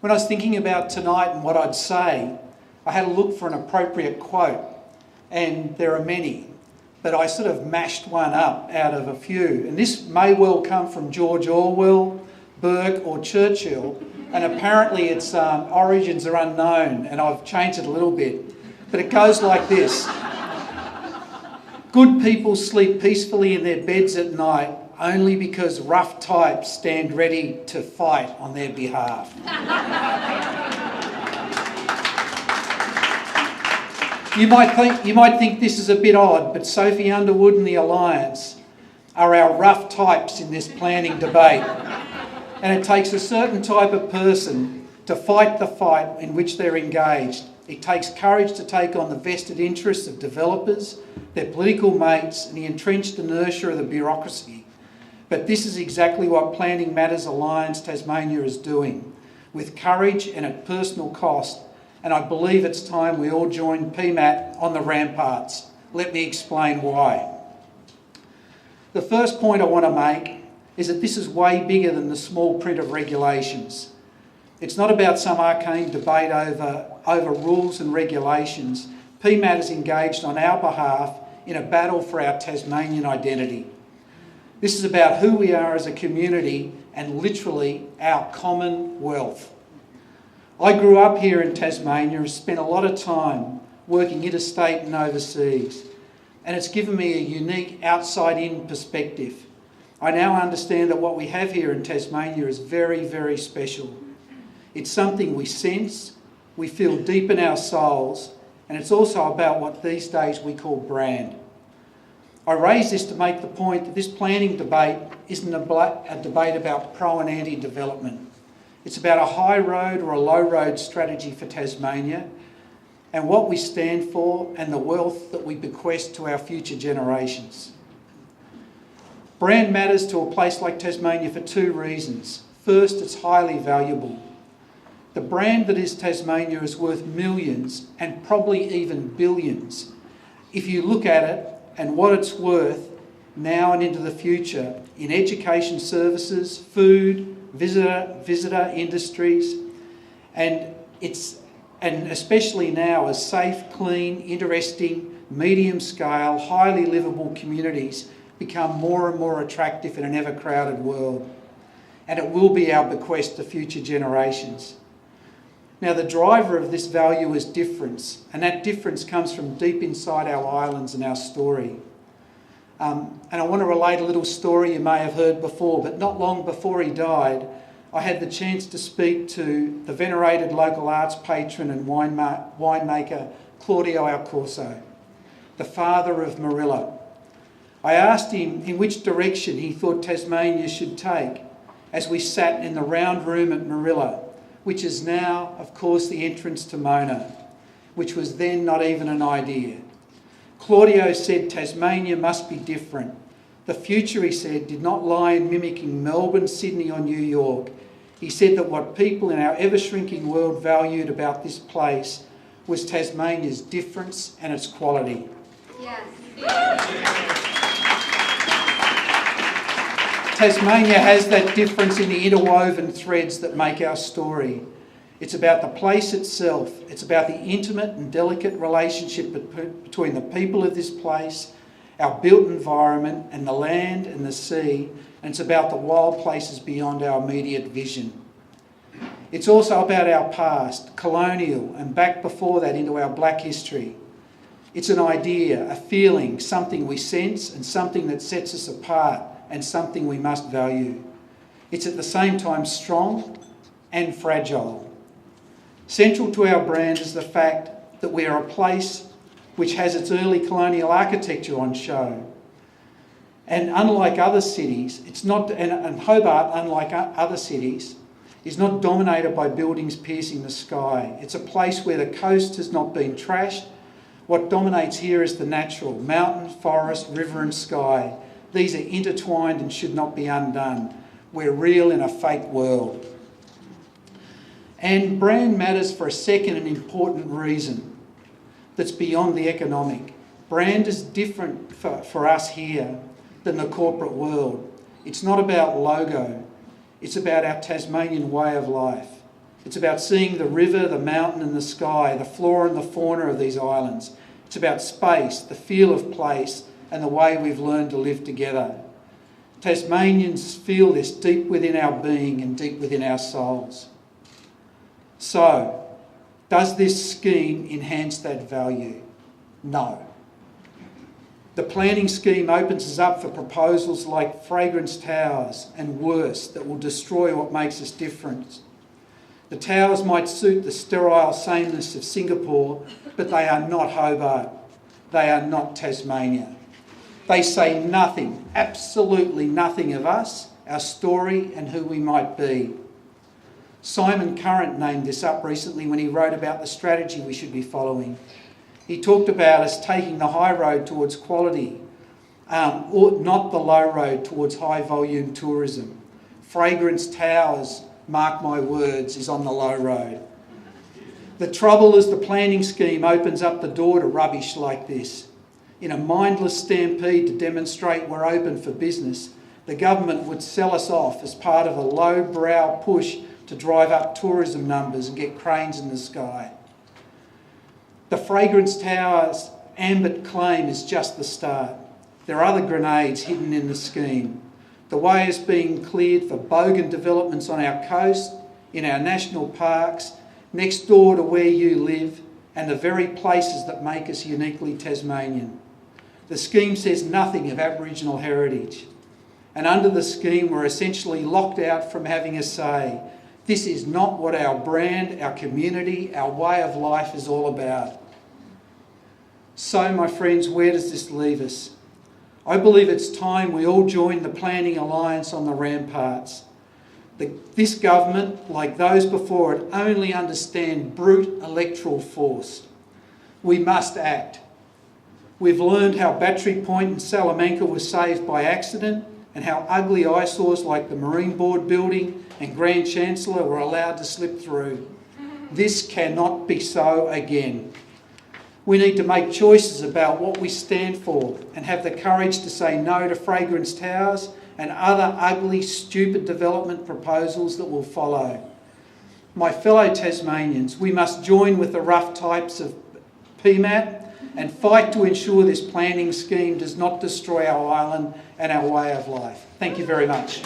When I was thinking about tonight and what I'd say, I had a look for an appropriate quote, and there are many, but I sort of mashed one up out of a few. And this may well come from George Orwell, Burke or Churchill, and apparently its origins are unknown, and I've changed it a little bit. But it goes like this. Good people sleep peacefully in their beds at night only because rough types stand ready to fight on their behalf. You might think this is a bit odd, but Sophie Underwood and the Alliance are our rough types in this planning debate. And it takes a certain type of person to fight the fight in which they're engaged. It takes courage to take on the vested interests of developers, their political mates, and the entrenched inertia of the bureaucracy. But this is exactly what Planning Matters Alliance Tasmania is doing, with courage and at personal cost. And I believe it's time we all join PMAT on the ramparts. Let me explain why. The first point I want to make is that this is way bigger than the small print of regulations. It's not about some arcane debate over rules and regulations. PMAT is engaged on our behalf in a battle for our Tasmanian identity. This is about who we are as a community and literally our common wealth. I grew up here in Tasmania and spent a lot of time working interstate and overseas, and it's given me a unique outside-in perspective. I now understand that what we have here in Tasmania is very, very special. It's something we sense, we feel deep in our souls, and it's also about what these days we call brand. I raise this to make the point that this planning debate isn't a debate about pro and anti-development. It's about a high road or a low road strategy for Tasmania and what we stand for and the wealth that we bequest to our future generations. Brand matters to a place like Tasmania for two reasons. First, it's highly valuable. The brand that is Tasmania is worth millions and probably even billions if you look at it and what it's worth now and into the future in education services, food, visitor industries, and especially now as safe, clean, interesting, medium scale, highly livable communities become more and more attractive in an ever crowded world. And it will be our bequest to future generations. Now, the driver of this value is difference, and that difference comes from deep inside our islands and our story. And I want to relate a little story you may have heard before, but not long before he died, I had the chance to speak to the venerated local arts patron and winemaker Claudio Alcorso, the father of Marilla. I asked him in which direction he thought Tasmania should take as we sat in the round room at Marilla, which is now, of course, the entrance to Mona, which was then not even an idea. Claudio said Tasmania must be different. The future, he said, did not lie in mimicking Melbourne, Sydney or New York. He said that what people in our ever-shrinking world valued about this place was Tasmania's difference and its quality. Yes. Tasmania has that difference in the interwoven threads that make our story. It's about the place itself. It's about the intimate and delicate relationship between the people of this place, our built environment, and the land and the sea. And it's about the wild places beyond our immediate vision. It's also about our past, colonial, and back before that into our black history. It's an idea, a feeling, something we sense and something that sets us apart and something we must value. It's at the same time strong and fragile. Central to our brand is the fact that we are a place which has its early colonial architecture on show. And unlike other cities, and Hobart, unlike other cities, is not dominated by buildings piercing the sky. It's a place where the coast has not been trashed. What dominates here is the natural, mountain, forest, river and sky. These are intertwined and should not be undone. We're real in a fake world. And brand matters for a second and important reason that's beyond the economic. Brand is different for us here than the corporate world. It's not about logo. It's about our Tasmanian way of life. It's about seeing the river, the mountain and the sky, the flora and the fauna of these islands. It's about space, the feel of place and the way we've learned to live together. Tasmanians feel this deep within our being and deep within our souls. So, does this scheme enhance that value? No. The planning scheme opens us up for proposals like fragrance towers and worse that will destroy what makes us different. The towers might suit the sterile sameness of Singapore, but they are not Hobart. They are not Tasmania. They say nothing, absolutely nothing of us, our story and who we might be. Simon Current named this up recently when he wrote about the strategy we should be following. He talked about us taking the high road towards quality, or not the low road towards high volume tourism. Fragrance towers, mark my words, is on the low road. The trouble is the planning scheme opens up the door to rubbish like this. In a mindless stampede to demonstrate we're open for business, the government would sell us off as part of a low-brow push to drive up tourism numbers and get cranes in the sky. The Fragrance Towers ambit claim is just the start. There are other grenades hidden in the scheme. The way is being cleared for bogan developments on our coast, in our national parks, next door to where you live, and the very places that make us uniquely Tasmanian. The scheme says nothing of Aboriginal heritage. And under the scheme, we're essentially locked out from having a say. This is not what our brand, our community, our way of life is all about. So, my friends, where does this leave us? I believe it's time we all join the Planning Alliance on the ramparts. This government, like those before it, only understand brute electoral force. We must act. We've learned how Battery Point and Salamanca were saved by accident and how ugly eyesores like the Marine Board building and Grand Chancellor were allowed to slip through. This cannot be so again. We need to make choices about what we stand for and have the courage to say no to fragrance towers and other ugly, stupid development proposals that will follow. My fellow Tasmanians, we must join with the rough types of PMAT and fight to ensure this planning scheme does not destroy our island and our way of life. Thank you very much.